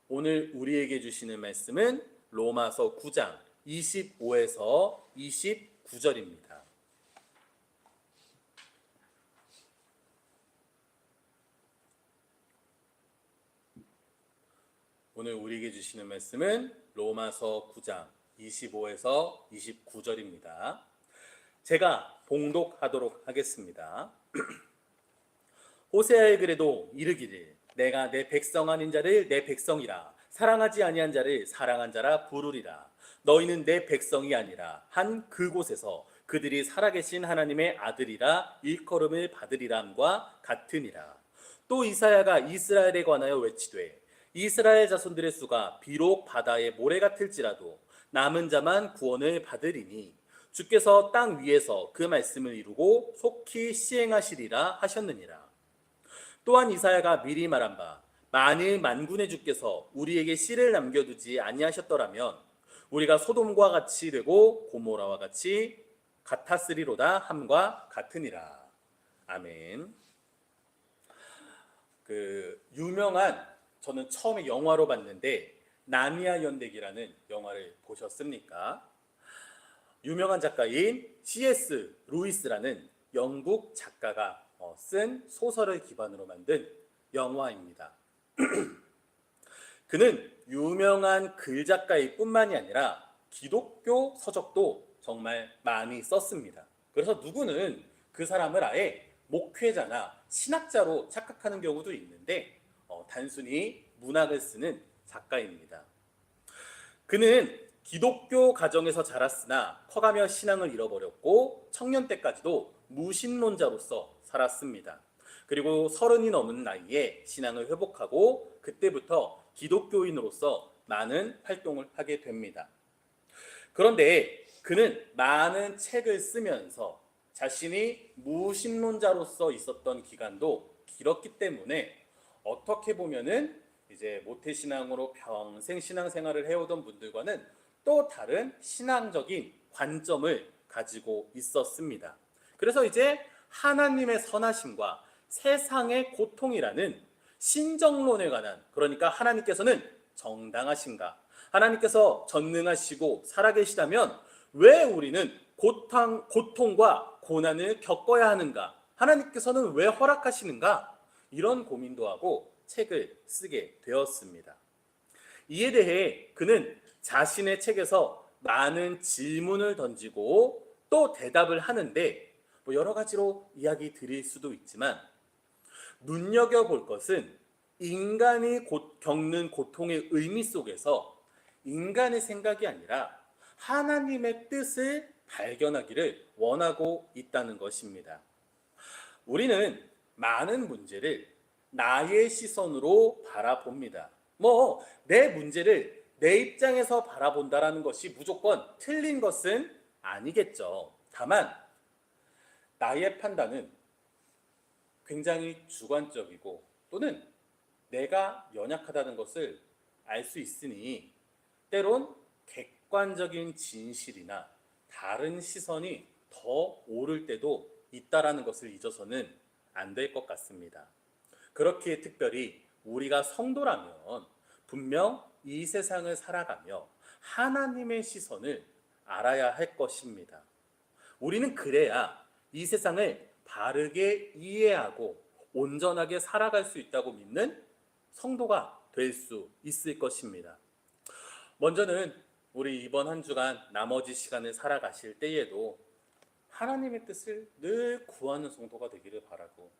오늘 우리에게 주시는 말씀은 로마서 9장 25에서 29절입니다. 오늘 우리에게 주시는 말씀은 로마서 9장 25에서 29절입니다. 제가 봉독하도록 하겠습니다. 호세아의 글에도 이르기를 내가 내 백성 아닌 자를 내 백성이라 사랑하지 아니한 자를 사랑한 자라 부르리라. 너희는 내 백성이 아니라 한 그곳에서 그들이 살아계신 하나님의 아들이라 일컬음을 받으리라 함과 같으니라. 또 이사야가 이스라엘에 관하여 외치되 이스라엘 자손들의 수가 비록 바다의 모래 같을지라도 남은 자만 구원을 받으리니 주께서 땅 위에서 그 말씀을 이루고 속히 시행하시리라 하셨느니라. 또한 이사야가 미리 말한 바 만일 만군의 주께서 우리에게 씨를 남겨두지 아니하셨더라면 우리가 소돔과 같이 되고 고모라와 같이 같았으리로다 함과 같으니라. 아멘. 유명한, 저는 처음에 영화로 봤는데 나미아 연대기라는 영화를 보셨습니까? 유명한 작가인 C.S. 루이스라는 영국 작가가 쓴 소설을 기반으로 만든 영화입니다. 그는 유명한 글작가일 뿐만이 아니라 기독교 서적도 정말 많이 썼습니다. 그래서 누구는 그 사람을 아예 목회자나 신학자로 착각하는 경우도 있는데 단순히 문학을 쓰는 작가입니다. 그는 기독교 가정에서 자랐으나 커가며 신앙을 잃어버렸고 청년 때까지도 무신론자로서 살았습니다. 그리고 30이 넘은 나이에 신앙을 회복하고 그때부터 기독교인으로서 많은 활동을 하게 됩니다. 그런데 그는 많은 책을 쓰면서 자신이 무신론자로서 있었던 기간도 길었기 때문에 어떻게 보면은 이제 모태신앙으로 평생 신앙생활을 해오던 분들과는 또 다른 신앙적인 관점을 가지고 있었습니다. 그래서 이제 하나님의 선하심과 세상의 고통이라는 신정론에 관한, 그러니까 하나님께서는 정당하신가, 하나님께서 전능하시고 살아계시다면 왜 우리는 고통과 고난을 겪어야 하는가, 하나님께서는 왜 허락하시는가, 이런 고민도 하고 책을 쓰게 되었습니다. 이에 대해 그는 자신의 책에서 많은 질문을 던지고 또 대답을 하는데 여러 가지로 이야기 드릴 수도 있지만 눈여겨볼 것은 인간이 겪는 고통의 의미 속에서 인간의 생각이 아니라 하나님의 뜻을 발견하기를 원하고 있다는 것입니다. 우리는 많은 문제를 나의 시선으로 바라봅니다. 내 문제를 내 입장에서 바라본다라는 것이 무조건 틀린 것은 아니겠죠. 다만 나의 판단은 굉장히 주관적이고 또는 내가 연약하다는 것을 알 수 있으니 때론 객관적인 진실이나 다른 시선이 더 옳을 때도 있다라는 것을 잊어서는 안 될 것 같습니다. 그렇기에 특별히 우리가 성도라면 분명 이 세상을 살아가며 하나님의 시선을 알아야 할 것입니다. 우리는 그래야 이 세상을 바르게 이해하고 온전하게 살아갈 수 있다고 믿는 성도가 될 수 있을 것입니다. 먼저는 우리 이번 한 주간 나머지 시간을 살아가실 때에도 하나님의 뜻을 늘 구하는 성도가 되기를 바라고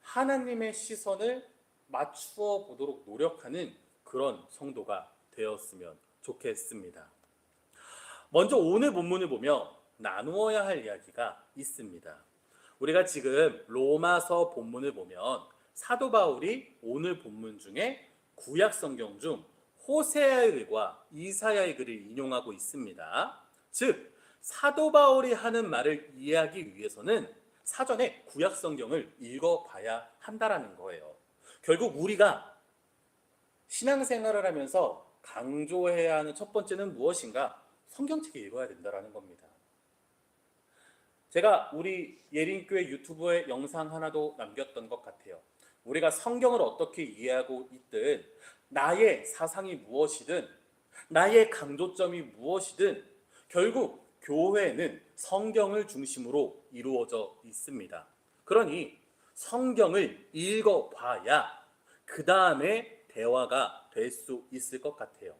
하나님의 시선을 맞추어 보도록 노력하는 그런 성도가 되었으면 좋겠습니다. 먼저 오늘 본문을 보며 나누어야 할 이야기가 있습니다. 우리가 지금 로마서 본문을 보면 사도 바울이 오늘 본문 중에 구약 성경 중 호세아의 글과 이사야의 글을 인용하고 있습니다. 즉 사도 바울이 하는 말을 이해하기 위해서는 사전에 구약 성경을 읽어봐야 한다라는 거예요. 결국 우리가 신앙생활을 하면서 강조해야 하는 첫 번째는 무엇인가? 성경책을 읽어야 된다라는 겁니다. 제가 우리 예린교회 유튜브에 영상 하나도 남겼던 것 같아요. 우리가 성경을 어떻게 이해하고 있든 나의 사상이 무엇이든 나의 강조점이 무엇이든 결국 교회는 성경을 중심으로 이루어져 있습니다. 그러니 성경을 읽어봐야 그 다음에 대화가 될 수 있을 것 같아요.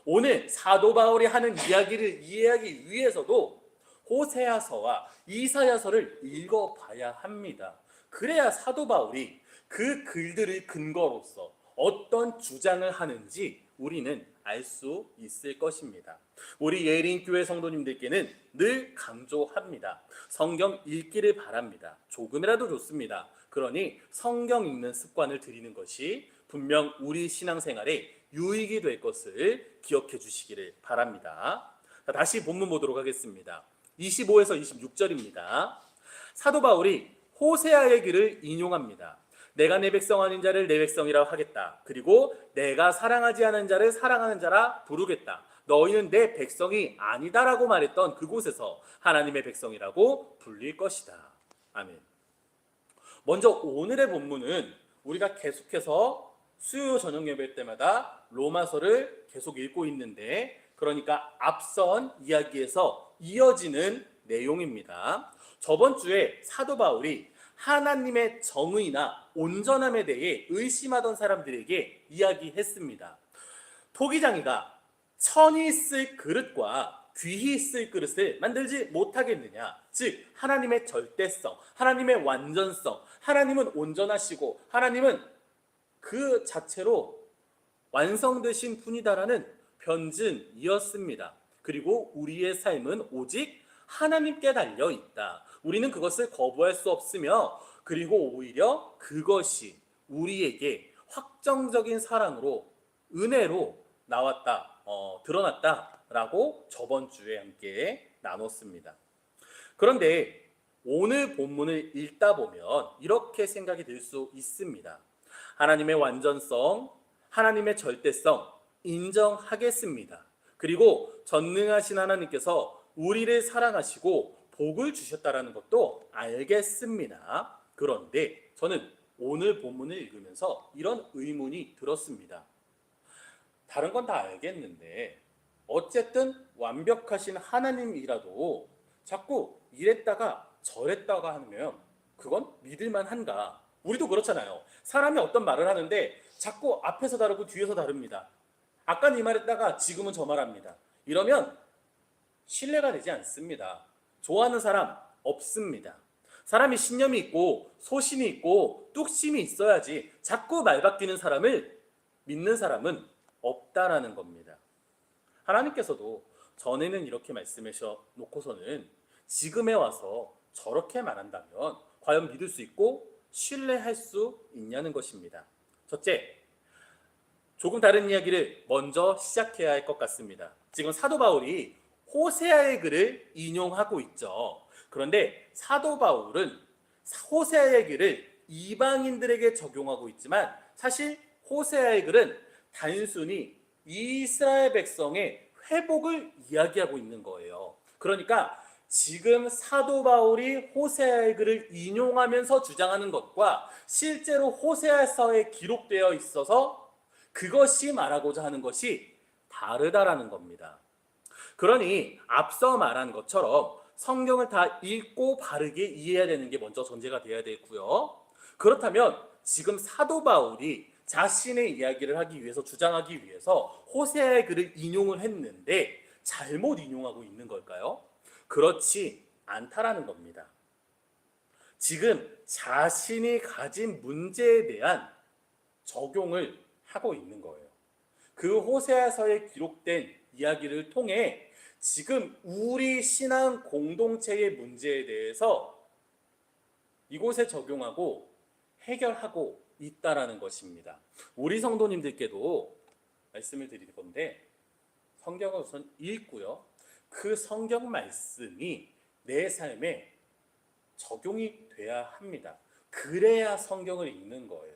오늘 사도 바울이 하는 이야기를 이해하기 위해서도 호세아서와 이사야서를 읽어봐야 합니다. 그래야 사도 바울이 그 글들을 근거로서 어떤 주장을 하는지 우리는 알 수 있을 것입니다. 우리 예린교회 성도님들께는 늘 강조합니다. 성경 읽기를 바랍니다. 조금이라도 좋습니다. 그러니 성경 읽는 습관을 들이는 것이 분명 우리 신앙생활에 유익이 될 것을 기억해 주시기를 바랍니다. 다시 본문 보도록 하겠습니다. 25에서 26절입니다. 사도 바울이 호세아의 글을 인용합니다. 내가 내 백성 아닌 자를 내 백성이라 하겠다. 그리고 내가 사랑하지 않은 자를 사랑하는 자라 부르겠다. 너희는 내 백성이 아니다라고 말했던 그곳에서 하나님의 백성이라고 불릴 것이다. 아멘. 먼저 오늘의 본문은 우리가 계속해서 수요 저녁 예배 때마다 로마서를 계속 읽고 있는데, 그러니까 앞선 이야기에서 이어지는 내용입니다. 저번 주에 사도 바울이 하나님의 정의나 온전함에 대해 의심하던 사람들에게 이야기했습니다. 토기장이가 천이 쓸 그릇과 귀히 쓸 그릇을 만들지 못하겠느냐? 즉 하나님의 절대성, 하나님의 완전성, 하나님은 온전하시고 하나님은 그 자체로 완성되신 분이다라는 변증이었습니다. 그리고 우리의 삶은 오직 하나님께 달려 있다. 우리는 그것을 거부할 수 없으며, 그리고 오히려 그것이 우리에게 확정적인 사랑으로, 은혜로 드러났다라고 저번 주에 함께 나눴습니다. 그런데 오늘 본문을 읽다 보면 이렇게 생각이 들 수 있습니다. 하나님의 완전성, 하나님의 절대성 인정하겠습니다. 그리고 전능하신 하나님께서 우리를 사랑하시고 복을 주셨다라는 것도 알겠습니다. 그런데 저는 오늘 본문을 읽으면서 이런 의문이 들었습니다. 다른 건 다 알겠는데 어쨌든 완벽하신 하나님이라도 자꾸 이랬다가 저랬다가 하면 그건 믿을만 한가? 우리도 그렇잖아요. 사람이 어떤 말을 하는데 자꾸 앞에서 다르고 뒤에서 다릅니다. 아까는 이 말했다가 지금은 저 말합니다. 이러면 신뢰가 되지 않습니다. 좋아하는 사람 없습니다. 사람이 신념이 있고 소신이 있고 뚝심이 있어야지 자꾸 말 바뀌는 사람을 믿는 사람은 없다라는 겁니다. 하나님께서도 전에는 이렇게 말씀하셔 놓고서는 지금에 와서 저렇게 말한다면 과연 믿을 수 있고 신뢰할 수 있냐는 것입니다. 첫째, 조금 다른 이야기를 먼저 시작해야 할 것 같습니다. 지금 사도 바울이 호세아의 글을 인용하고 있죠. 그런데 사도 바울은 호세아의 글을 이방인들에게 적용하고 있지만 사실 호세아의 글은 단순히 이스라엘 백성의 회복을 이야기하고 있는 거예요. 그러니까 지금 사도 바울이 호세아의 글을 인용하면서 주장하는 것과 실제로 호세아서에 기록되어 있어서 그것이 말하고자 하는 것이 다르다라는 겁니다. 그러니 앞서 말한 것처럼 성경을 다 읽고 바르게 이해해야 되는 게 먼저 전제가 돼야 되고요. 그렇다면 지금 사도 바울이 자신의 이야기를 하기 위해서, 주장하기 위해서 호세아의 글을 인용을 했는데 잘못 인용하고 있는 걸까요? 그렇지 않다라는 겁니다. 지금 자신이 가진 문제에 대한 적용을 하고 있는 거예요. 그 호세아서에 기록된 이야기를 통해 지금 우리 신앙 공동체의 문제에 대해서 이곳에 적용하고 해결하고 있다라는 것입니다. 우리 성도님들께도 말씀을 드릴 건데 성경을 우선 읽고요. 그 성경 말씀이 내 삶에 적용이 돼야 합니다. 그래야 성경을 읽는 거예요.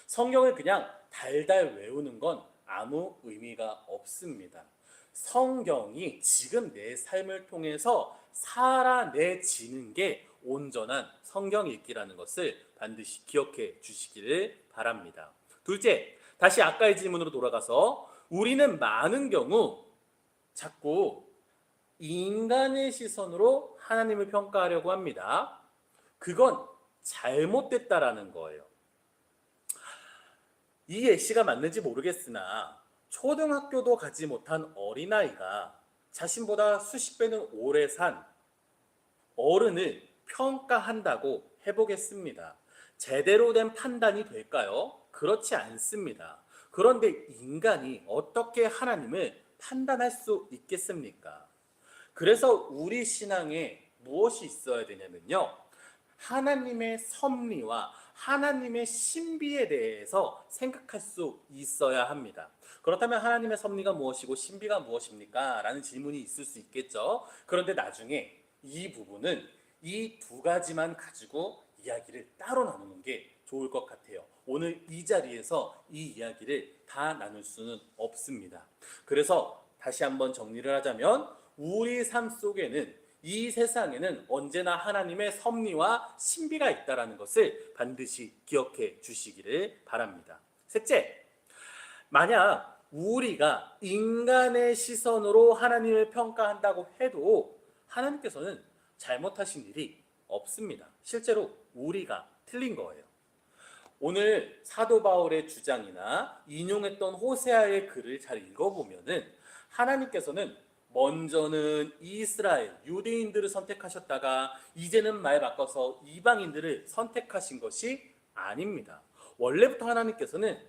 성경을 그냥 달달 외우는 건 아무 의미가 없습니다. 성경이 지금 내 삶을 통해서 살아내지는 게 온전한 성경 읽기라는 것을 반드시 기억해 주시기를 바랍니다. 둘째, 다시 아까의 질문으로 돌아가서 우리는 많은 경우 자꾸 인간의 시선으로 하나님을 평가하려고 합니다. 그건 잘못됐다라는 거예요. 이 예시가 맞는지 모르겠으나 초등학교도 가지 못한 어린아이가 자신보다 수십 배는 오래 산 어른을 평가한다고 해보겠습니다. 제대로 된 판단이 될까요? 그렇지 않습니다. 그런데 인간이 어떻게 하나님을 판단할 수 있겠습니까? 그래서 우리 신앙에 무엇이 있어야 되냐면요. 하나님의 섭리와 하나님의 신비에 대해서 생각할 수 있어야 합니다. 그렇다면 하나님의 섭리가 무엇이고 신비가 무엇입니까? 라는 질문이 있을 수 있겠죠. 그런데 나중에 이 부분은 이 두 가지만 가지고 이야기를 따로 나누는 게 좋을 것 같아요. 오늘 이 자리에서 이 이야기를 다 나눌 수는 없습니다. 그래서 다시 한번 정리를 하자면 우리 삶 속에는 이 세상에는 언제나 하나님의 섭리와 신비가 있다는 것을 반드시 기억해 주시기를 바랍니다. 셋째, 만약 우리가 인간의 시선으로 하나님을 평가한다고 해도 하나님께서는 잘못하신 일이 없습니다. 실제로 우리가 틀린 거예요. 오늘 사도 바울의 주장이나 인용했던 호세아의 글을 잘 읽어보면은 하나님께서는 먼저는 이스라엘, 유대인들을 선택하셨다가 이제는 말 바꿔서 이방인들을 선택하신 것이 아닙니다. 원래부터 하나님께서는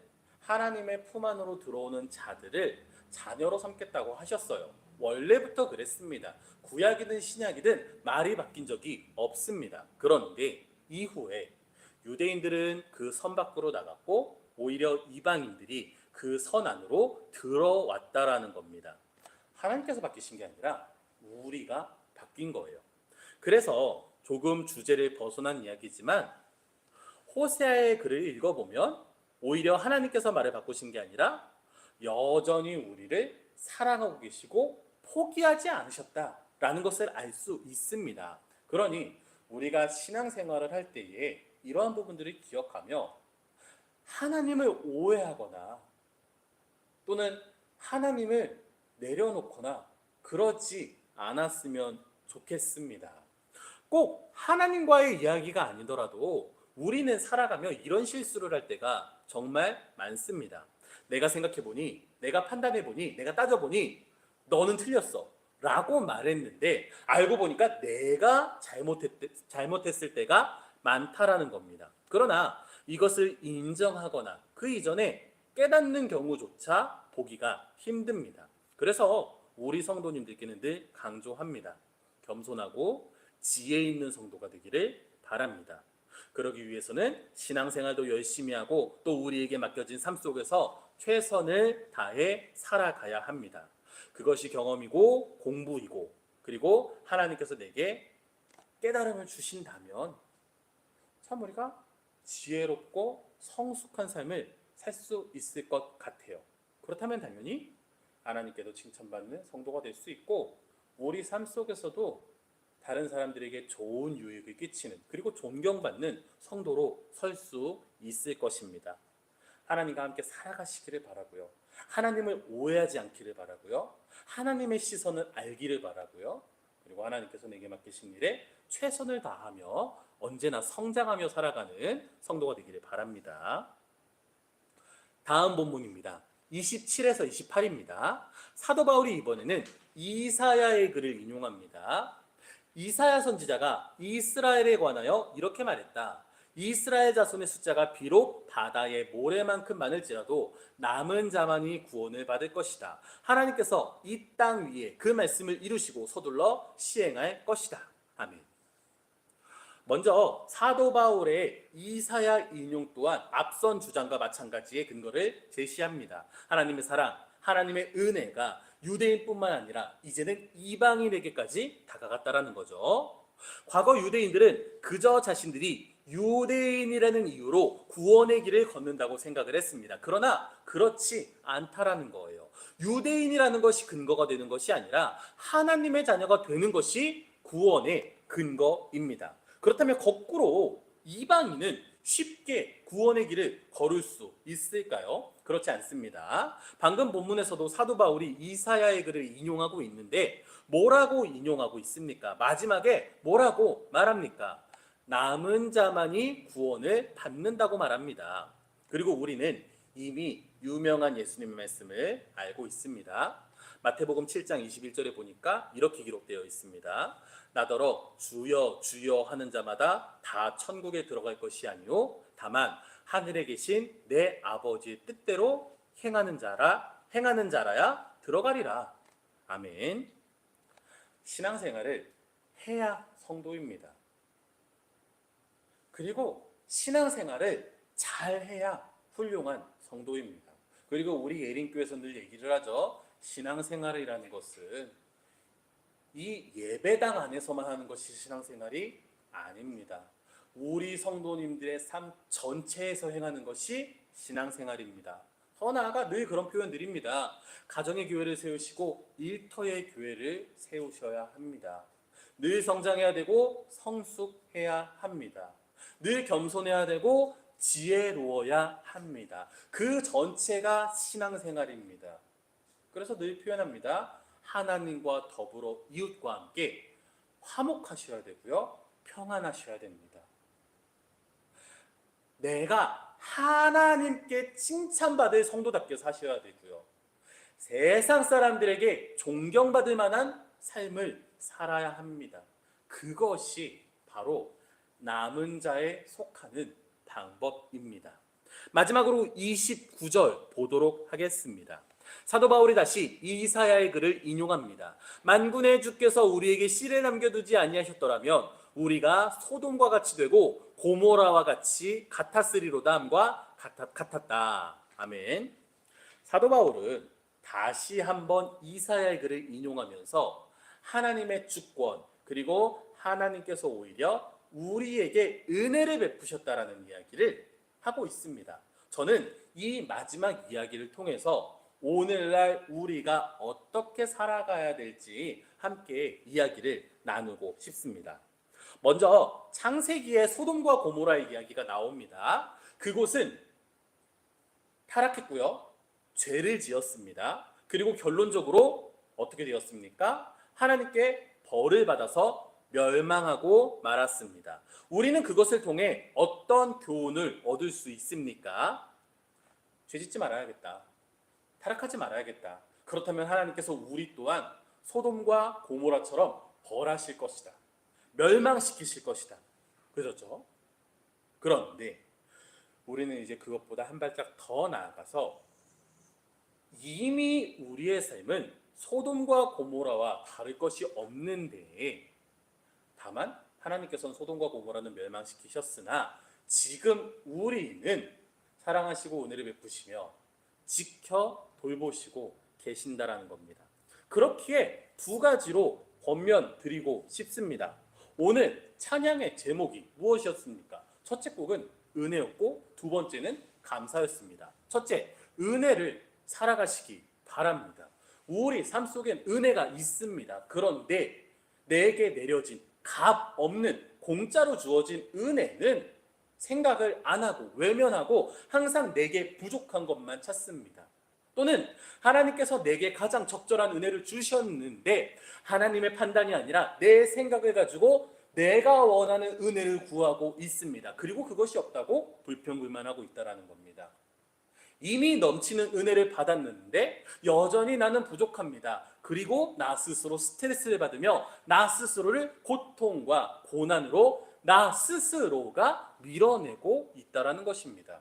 하나님의 품 안으로 들어오는 자들을 자녀로 삼겠다고 하셨어요. 원래부터 그랬습니다. 구약이든 신약이든 말이 바뀐 적이 없습니다. 그런데 이후에 유대인들은 그 선 밖으로 나갔고 오히려 이방인들이 그 선 안으로 들어왔다라는 겁니다. 하나님께서 바뀌신 게 아니라 우리가 바뀐 거예요. 그래서 조금 주제를 벗어난 이야기지만 호세아의 글을 읽어보면 오히려 하나님께서 말을 바꾸신 게 아니라 여전히 우리를 사랑하고 계시고 포기하지 않으셨다라는 것을 알 수 있습니다. 그러니 우리가 신앙생활을 할 때에 이러한 부분들을 기억하며 하나님을 오해하거나 또는 하나님을 내려놓거나 그러지 않았으면 좋겠습니다. 꼭 하나님과의 이야기가 아니더라도 우리는 살아가며 이런 실수를 할 때가 정말 많습니다. 내가 생각해보니, 내가 판단해보니, 내가 따져보니 너는 틀렸어 라고 말했는데 알고 보니까 내가 잘못했을 때가 많다라는 겁니다. 그러나 이것을 인정하거나 그 이전에 깨닫는 경우조차 보기가 힘듭니다. 그래서 우리 성도님들께는 늘 강조합니다. 겸손하고 지혜 있는 성도가 되기를 바랍니다. 그러기 위해서는 신앙생활도 열심히 하고 또 우리에게 맡겨진 삶 속에서 최선을 다해 살아가야 합니다. 그것이 경험이고 공부이고 그리고 하나님께서 내게 깨달음을 주신다면 참 우리가 지혜롭고 성숙한 삶을 살 수 있을 것 같아요. 그렇다면 당연히 하나님께도 칭찬받는 성도가 될 수 있고 우리 삶 속에서도 다른 사람들에게 좋은 유익을 끼치는 그리고 존경받는 성도로 설 수 있을 것입니다. 하나님과 함께 살아가시기를 바라고요. 하나님을 오해하지 않기를 바라고요. 하나님의 시선을 알기를 바라고요. 그리고 하나님께서 내게 맡기신 일에 최선을 다하며 언제나 성장하며 살아가는 성도가 되기를 바랍니다. 다음 본문입니다. 27에서 28입니다. 사도 바울이 이번에는 이사야의 글을 인용합니다. 이사야 선지자가 이스라엘에 관하여 이렇게 말했다. 이스라엘 자손의 숫자가 비록 바다의 모래만큼 많을지라도 남은 자만이 구원을 받을 것이다. 하나님께서 이 땅 위에 그 말씀을 이루시고 서둘러 시행할 것이다. 아멘. 먼저 사도 바울의 이사야 인용 또한 앞선 주장과 마찬가지의 근거를 제시합니다. 하나님의 사랑, 하나님의 은혜가 유대인뿐만 아니라 이제는 이방인에게까지 다가갔다라는 거죠. 과거 유대인들은 그저 자신들이 유대인이라는 이유로 구원의 길을 걷는다고 생각을 했습니다. 그러나 그렇지 않다라는 거예요. 유대인이라는 것이 근거가 되는 것이 아니라 하나님의 자녀가 되는 것이 구원의 근거입니다. 그렇다면 거꾸로 이방인은 쉽게 구원의 길을 걸을 수 있을까요? 그렇지 않습니다. 방금 본문에서도 사도 바울이 이사야의 글을 인용하고 있는데 뭐라고 인용하고 있습니까? 마지막에 뭐라고 말합니까? 남은 자만이 구원을 받는다고 말합니다. 그리고 우리는 이미 유명한 예수님의 말씀을 알고 있습니다. 마태복음 7장 21절에 보니까 이렇게 기록되어 있습니다. 나더러 주여 주여 하는 자마다 다 천국에 들어갈 것이 아니요 다만 하늘에 계신 내 아버지의 뜻대로 행하는 자라야 들어가리라. 아멘. 신앙생활을 해야 성도입니다. 그리고 신앙생활을 잘 해야 훌륭한 성도입니다. 그리고 우리 예린교회에서 늘 얘기를 하죠. 신앙생활이라는 것은 이 예배당 안에서만 하는 것이 신앙생활이 아닙니다. 우리 성도님들의 삶 전체에서 행하는 것이 신앙생활입니다. 더 나아가 늘 그런 표현 드립니다. 가정의 교회를 세우시고 일터의 교회를 세우셔야 합니다. 늘 성장해야 되고 성숙해야 합니다. 늘 겸손해야 되고 지혜로워야 합니다. 그 전체가 신앙생활입니다. 그래서 늘 표현합니다. 하나님과 더불어 이웃과 함께 화목하셔야 되고요. 평안하셔야 됩니다. 내가 하나님께 칭찬받을 성도답게 사셔야 되고요. 세상 사람들에게 존경받을 만한 삶을 살아야 합니다. 그것이 바로 남은 자에 속하는 방법입니다. 마지막으로 29절 보도록 하겠습니다. 사도 바울이 다시 이사야의 글을 인용합니다. 만군의 주께서 우리에게 씨를 남겨두지 아니하셨더라면 우리가 소돔과 같이 되고 고모라와 같이 같았으리로다 함과 같았다. 아멘. 사도 바울은 다시 한번 이사야의 글을 인용하면서 하나님의 주권 그리고 하나님께서 오히려 우리에게 은혜를 베푸셨다라는 이야기를 하고 있습니다. 저는 이 마지막 이야기를 통해서 오늘날 우리가 어떻게 살아가야 될지 함께 이야기를 나누고 싶습니다. 먼저 창세기에 소돔과 고모라의 이야기가 나옵니다. 그곳은 타락했고요. 죄를 지었습니다. 그리고 결론적으로 어떻게 되었습니까? 하나님께 벌을 받아서 멸망하고 말았습니다. 우리는 그것을 통해 어떤 교훈을 얻을 수 있습니까? 죄짓지 말아야겠다. 타락하지 말아야겠다. 그렇다면 하나님께서 우리 또한 소돔과 고모라처럼 벌하실 것이다. 멸망시키실 것이다. 그렇죠? 그런데 우리는 이제 그것보다 한 발짝 더 나아가서 이미 우리의 삶은 소돔과 고모라와 다를 것이 없는데 다만 하나님께서는 소돔과 고모라는 멸망시키셨으나 지금 우리는 사랑하시고 은혜를 베푸시며 지켜 돌보시고 계신다라는 겁니다. 그렇기에 두 가지로 권면 드리고 싶습니다. 오늘 찬양의 제목이 무엇이었습니까? 첫째 곡은 은혜였고 두 번째는 감사였습니다. 첫째, 은혜를 살아가시기 바랍니다. 우리 삶 속엔 은혜가 있습니다. 그런데 내게 내려진 값 없는 공짜로 주어진 은혜는 생각을 안 하고 외면하고 항상 내게 부족한 것만 찾습니다. 또는 하나님께서 내게 가장 적절한 은혜를 주셨는데 하나님의 판단이 아니라 내 생각을 가지고 내가 원하는 은혜를 구하고 있습니다. 그리고 그것이 없다고 불평불만하고 있다는 겁니다. 이미 넘치는 은혜를 받았는데 여전히 나는 부족합니다. 그리고 나 스스로 스트레스를 받으며 나 스스로를 고통과 고난으로 나 스스로가 밀어내고 있다는 것입니다.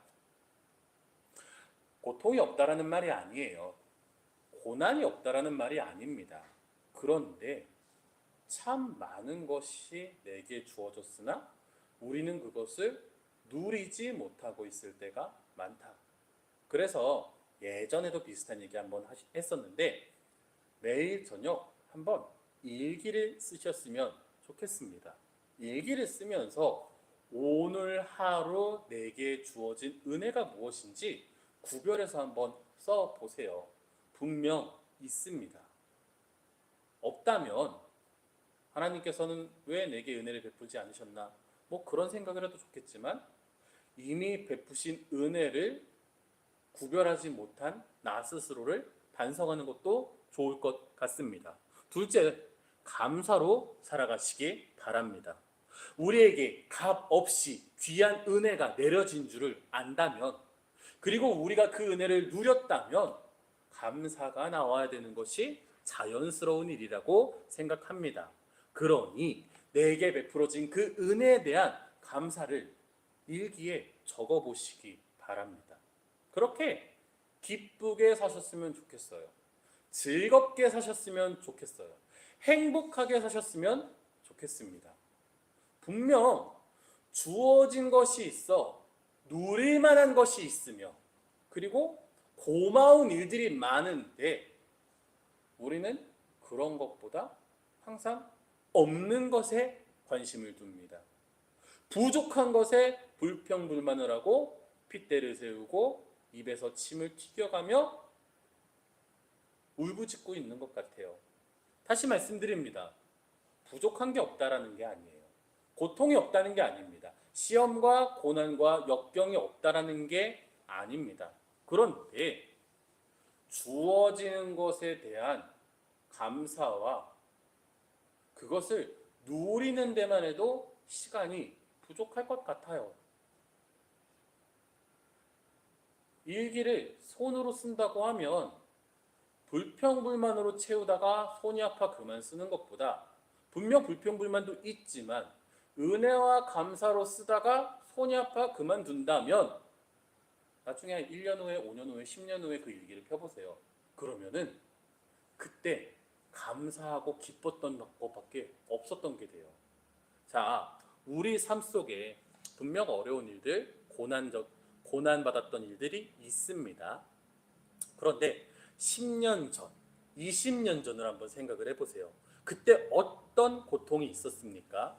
고통이 없다라는 말이 아니에요. 고난이 없다라는 말이 아닙니다. 그런데 참 많은 것이 내게 주어졌으나 우리는 그것을 누리지 못하고 있을 때가 많다. 그래서 예전에도 비슷한 얘기 한번 했었는데 매일 저녁 한번 일기를 쓰셨으면 좋겠습니다. 일기를 쓰면서 오늘 하루 내게 주어진 은혜가 무엇인지 구별해서 한번 써보세요. 분명 있습니다. 없다면 하나님께서는 왜 내게 은혜를 베풀지 않으셨나? 뭐 그런 생각을 해도 좋겠지만 이미 베푸신 은혜를 구별하지 못한 나 스스로를 반성하는 것도 좋을 것 같습니다. 둘째, 감사로 살아가시기 바랍니다. 우리에게 값 없이 귀한 은혜가 내려진 줄을 안다면, 그리고 우리가 그 은혜를 누렸다면 감사가 나와야 되는 것이 자연스러운 일이라고 생각합니다. 그러니 내게 베풀어진 그 은혜에 대한 감사를 일기에 적어보시기 바랍니다. 그렇게 기쁘게 사셨으면 좋겠어요. 즐겁게 사셨으면 좋겠어요. 행복하게 사셨으면 좋겠습니다. 분명 주어진 것이 있어 누릴 만한 것이 있으며, 그리고 고마운 일들이 많은데 우리는 그런 것보다 항상 없는 것에 관심을 둡니다. 부족한 것에 불평불만을 하고 핏대를 세우고 입에서 침을 튀겨가며 울부짖고 있는 것 같아요. 다시 말씀드립니다. 부족한 게 없다라는 게 아니에요. 고통이 없다는 게 아닙니다. 시험과 고난과 역경이 없다라는 게 아닙니다. 그런데 주어지는 것에 대한 감사와 그것을 누리는 데만 해도 시간이 부족할 것 같아요. 일기를 손으로 쓴다고 하면 불평불만으로 채우다가 손이 아파 그만 쓰는 것보다, 분명 불평불만도 있지만 은혜와 감사로 쓰다가 손이 아파 그만둔다면 나중에 1년 후에 5년 후에 10년 후에 그 일기를 펴보세요. 그러면은 그때 감사하고 기뻤던 것밖에 없었던 게 돼요. 자, 우리 삶 속에 분명 어려운 일들, 고난받았던 일들이 있습니다. 그런데 10년 전, 20년 전을 한번 생각을 해보세요. 그때 어떤 고통이 있었습니까?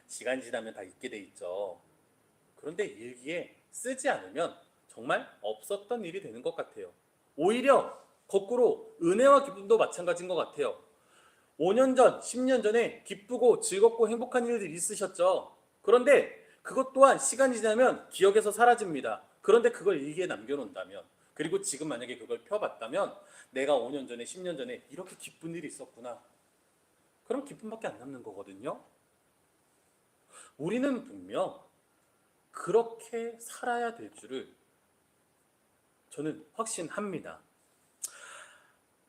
시간이 지나면 다 잊게 돼 있죠. 그런데 일기에 쓰지 않으면 정말 없었던 일이 되는 것 같아요. 오히려 거꾸로 은혜와 기쁨도 마찬가지인 것 같아요. 5년 전, 10년 전에 기쁘고 즐겁고 행복한 일들이 있으셨죠. 그런데 그것 또한 시간이 지나면 기억에서 사라집니다. 그런데 그걸 일기에 남겨놓는다면, 그리고 지금 만약에 그걸 펴봤다면 내가 5년 전에 10년 전에 이렇게 기쁜 일이 있었구나, 그럼 기쁨밖에 안 남는 거거든요. 우리는 분명 그렇게 살아야 될 줄을 저는 확신합니다.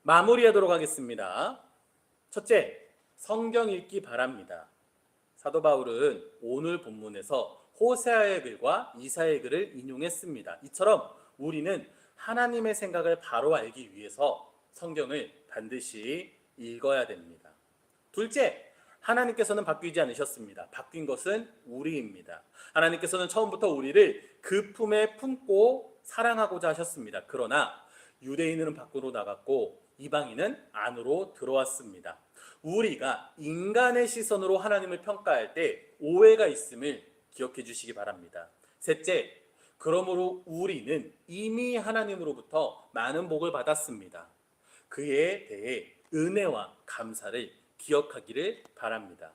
마무리하도록 하겠습니다. 첫째, 성경 읽기 바랍니다. 사도 바울은 오늘 본문에서 호세아의 글과 이사야의 글을 인용했습니다. 이처럼 우리는 하나님의 생각을 바로 알기 위해서 성경을 반드시 읽어야 됩니다. 둘째, 하나님께서는 바뀌지 않으셨습니다. 바뀐 것은 우리입니다. 하나님께서는 처음부터 우리를 그 품에 품고 사랑하고자 하셨습니다. 그러나 유대인은 밖으로 나갔고 이방인은 안으로 들어왔습니다. 우리가 인간의 시선으로 하나님을 평가할 때 오해가 있음을 기억해 주시기 바랍니다. 셋째, 그러므로 우리는 이미 하나님으로부터 많은 복을 받았습니다. 그에 대해 은혜와 감사를 기억하기를 바랍니다.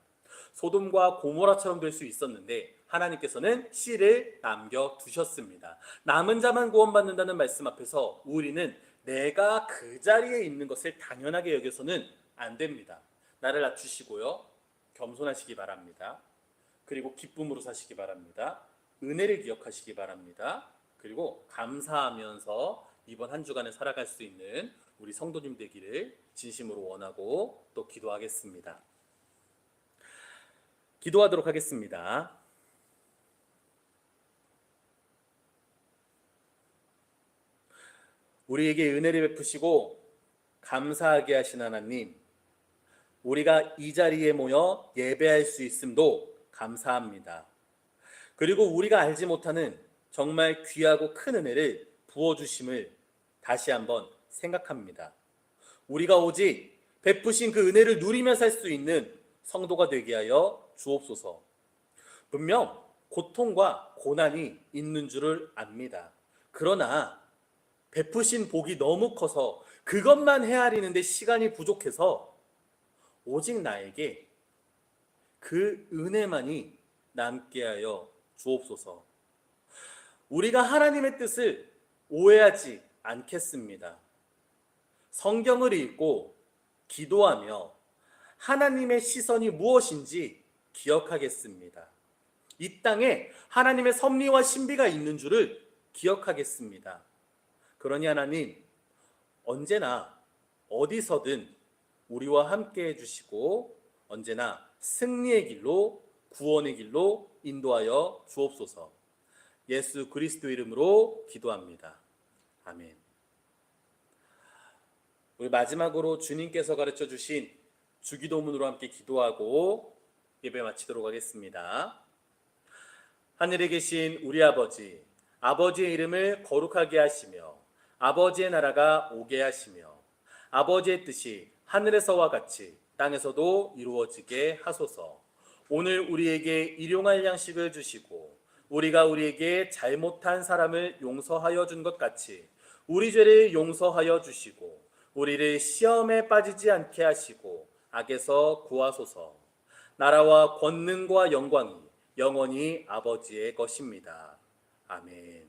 소돔과 고모라처럼 될 수 있었는데 하나님께서는 씨를 남겨두셨습니다. 남은 자만 구원받는다는 말씀 앞에서 우리는 내가 그 자리에 있는 것을 당연하게 여겨서는 안 됩니다. 나를 낮추시고요, 겸손하시기 바랍니다. 그리고 기쁨으로 사시기 바랍니다. 은혜를 기억하시기 바랍니다. 그리고 감사하면서 이번 한 주간을 살아갈 수 있는 우리 성도님 되기를 진심으로 원하고 또 기도하겠습니다. 기도하도록 하겠습니다. 우리에게 은혜를 베푸시고 감사하게 하신 하나님, 우리가 이 자리에 모여 예배할 수 있음도 감사합니다. 그리고 우리가 알지 못하는 정말 귀하고 큰 은혜를 부어주심을 다시 한번 생각합니다. 우리가 오직 베푸신 그 은혜를 누리며 살 수 있는 성도가 되게 하여 주옵소서. 분명 고통과 고난이 있는 줄을 압니다. 그러나 베푸신 복이 너무 커서 그것만 헤아리는데 시간이 부족해서 오직 나에게 그 은혜만이 남게 하여 주옵소서. 우리가 하나님의 뜻을 오해하지 않겠습니다. 성경을 읽고 기도하며 하나님의 시선이 무엇인지 기억하겠습니다. 이 땅에 하나님의 섭리와 신비가 있는 줄을 기억하겠습니다. 그러니 하나님, 언제나 어디서든 우리와 함께 해주시고 언제나 승리의 길로, 구원의 길로 인도하여 주옵소서. 예수 그리스도 이름으로 기도합니다. 아멘. 우리 마지막으로 주님께서 가르쳐 주신 주기도문으로 함께 기도하고 예배 마치도록 하겠습니다. 하늘에 계신 우리 아버지, 아버지의 이름을 거룩하게 하시며 아버지의 나라가 오게 하시며 아버지의 뜻이 하늘에서와 같이 땅에서도 이루어지게 하소서. 오늘 우리에게 일용할 양식을 주시고 우리가 우리에게 잘못한 사람을 용서하여 준 것 같이 우리 죄를 용서하여 주시고 우리를 시험에 빠지지 않게 하시고 악에서 구하소서. 나라와 권능과 영광이 영원히 아버지의 것입니다. 아멘.